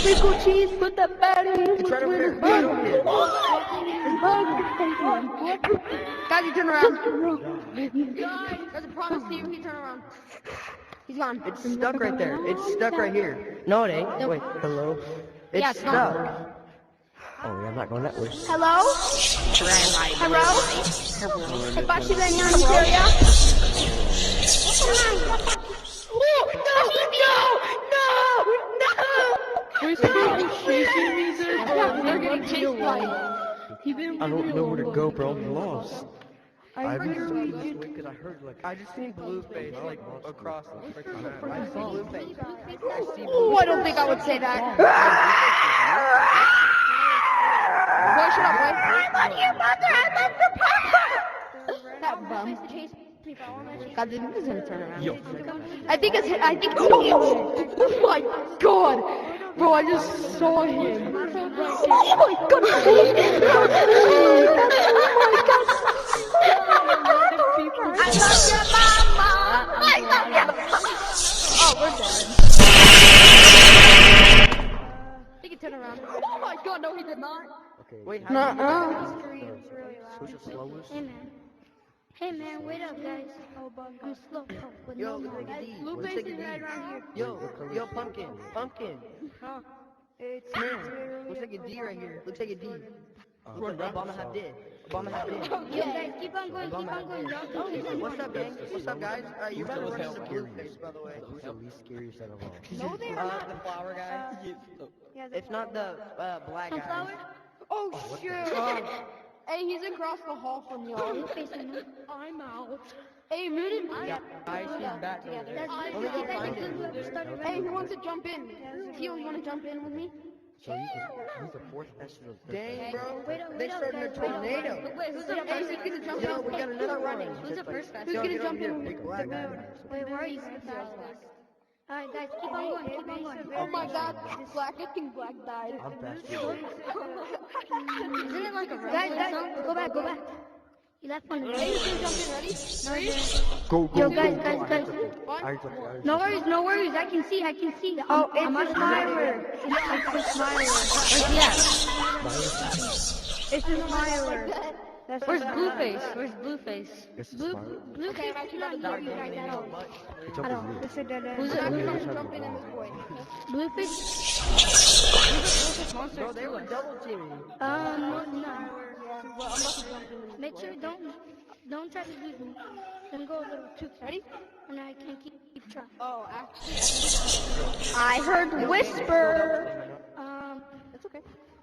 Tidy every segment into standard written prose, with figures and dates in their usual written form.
Pickle cheese, put the patty. It's right over there. Right over here. Guys, you turn around. Guys, there's a promise to you. He turn around. He's gone. It's stuck right there. It's stuck right here. No, it ain't. Wait, hello? It's Yeah, it's not. stuck. Oh, yeah, I'm not going that way. Hello? Hello? Hey, Bashi, then you're in this area? They're getting chased by. I don't know where to go, bro. I'm lost. I just seen Blueface like across the freaking map. I saw Blueface. Oh, I don't think I would say that. Boy, shut up, boy. I love your mother. I love the papa. That bum. God, this is gonna turn around. Yo. I think it's. Oh my God, bro! I just saw him. Oh my God! Oh my God! I love your mama. I love your mama. Oh, we're dead. He can turn around. Oh my God! No, he did not. Okay. Wait, how Who's the slowest? Hey man, wait up guys. I'm slow. Yo, look like a D. Looks like a D. Yo, pumpkin. Huh? It's looks like a D right here. Looks like a D. Obama had did. Yo guys, keep on going. What's up, gang? What's up, guys? You're about to run into Blueface, by the way. Who's the least scariest out of all? No, they're not. The flower guy. It's not the black guy. Sunflower? Oh shit! Hey, he's across the hall from y'all. I'm out. Hey, Moonin. I see back together. Hey, who wants to jump in? Teal, you want to jump in with me? So he's the fourth best of the Dang, bro. Wait up, They started a tornado. Wait, who's the first? Who's gonna jump Yo, in? we got another one. Who's the first guy? Who's Who's gonna jump in? Big black guy. Wait, where are you? Alright guys, keep on going. Oh my God, Black. I think Black died. I'm fast. Isn't it like a guys, go back. You left one. Hey, who's gonna jump in? Ready? Go. Yo guys. I No worries, I can see. Oh, it's a smiler. It's a smiler. It's a smiler. Where's Blueface? It's smart. Okay, I'm actually about to jump in right now. It's over here. It's a dead end. Who's gonna jump in this boy? Bluefish? Bro, they were double teaming. No. Well, I'm about to jump in. Make sure don't try to lose me. Then go a little too ready, and I can't keep track. Oh, actually, I heard whisper. It's okay.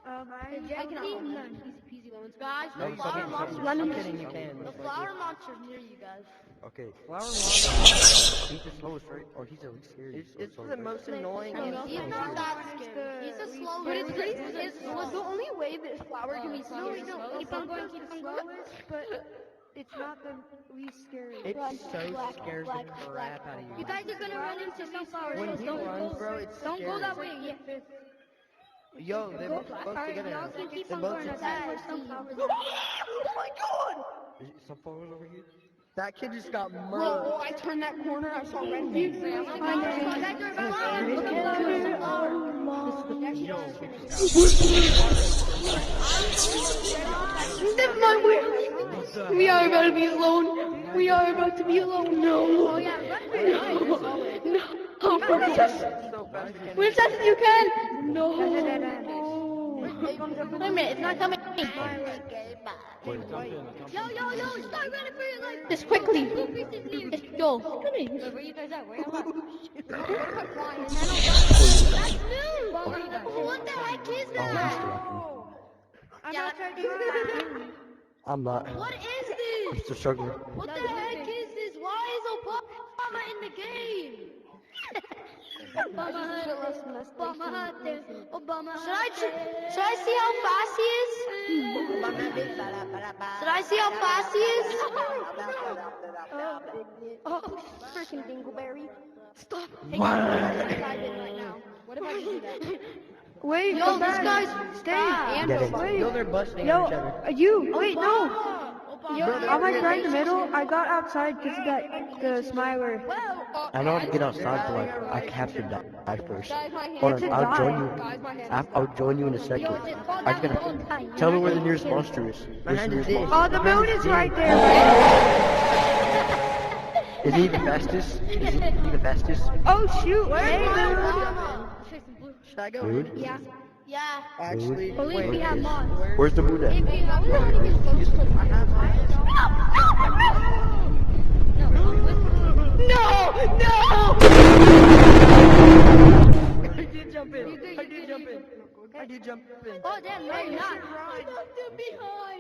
I I can cannot. none. Easy peasy lemons. Guys, No, the you flower can't. monster's I'm kidding, you can. The flower monster's near you guys. Okay, Flower Monster. He's the slowest, right? Or he's the least scary. It's the most annoying. He's not that scary. He's the slowest. But it's the only way that flower can be scary. Keep on going. But it's not the least scary. It so scares the crap out of You you. guys are gonna run into sunflowers. When he runs, bro, it's Don't go scary. that way. Yeah. Yo, they're both Alright, together. y'all can keep They're on both going. together. That's where sunflowers are. Oh my God! Is some flowers over here? That kid just got Whoa, murdered. I turned that corner, I saw red things. Never mind, we are about to be alone. We are about to be alone. No. No. Where's that you can? No. Wait a minute, it's not coming. Wait, jump in. Yo, start running for your life. Just quickly. Yo. Where you guys at? Where am I? What the heck is that? I'm not trying to do that. I'm not. What is this? It's the sugar. What the heck is this? Why is Obama in the game? Obama Should I see how fast he is? Should I see how fast he is? Oh, freaking Dingleberry. Stop. What if I do that? Wait, Yo, this guy's stay. Yo, they're busting each other. Wait, no. I'm like right in the middle. I got outside because of the smiler. I know how to get outside, but like, I have to die first. Guys, my hand. Hold on, I'll join you. Guys, my hand. I'll join you in a second. Yo, just fall I just down, gotta don't die. tell me where the nearest monster is. Where's the nearest monster? Oh, the moon is right there. Is he the fastest? Is he the fastest? Oh shoot! Hey, Should I go? Dude? Yeah. Yeah. Actually, Believe wait, we have mods. Where's the moon at? If you have mods, you can go to I have mine. No, I did jump in. I did jump in. I did jump in. Oh, damn, no, you're not.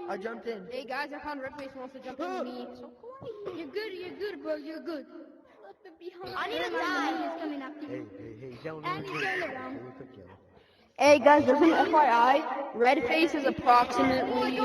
I jumped in. Hey guys, I found Rick Mason wants to jump into me. So You're good, bro, you're good. I need to die. He's coming after you. Hey, don't And he's going around. Hey guys, just an FYI, Red Face is approximately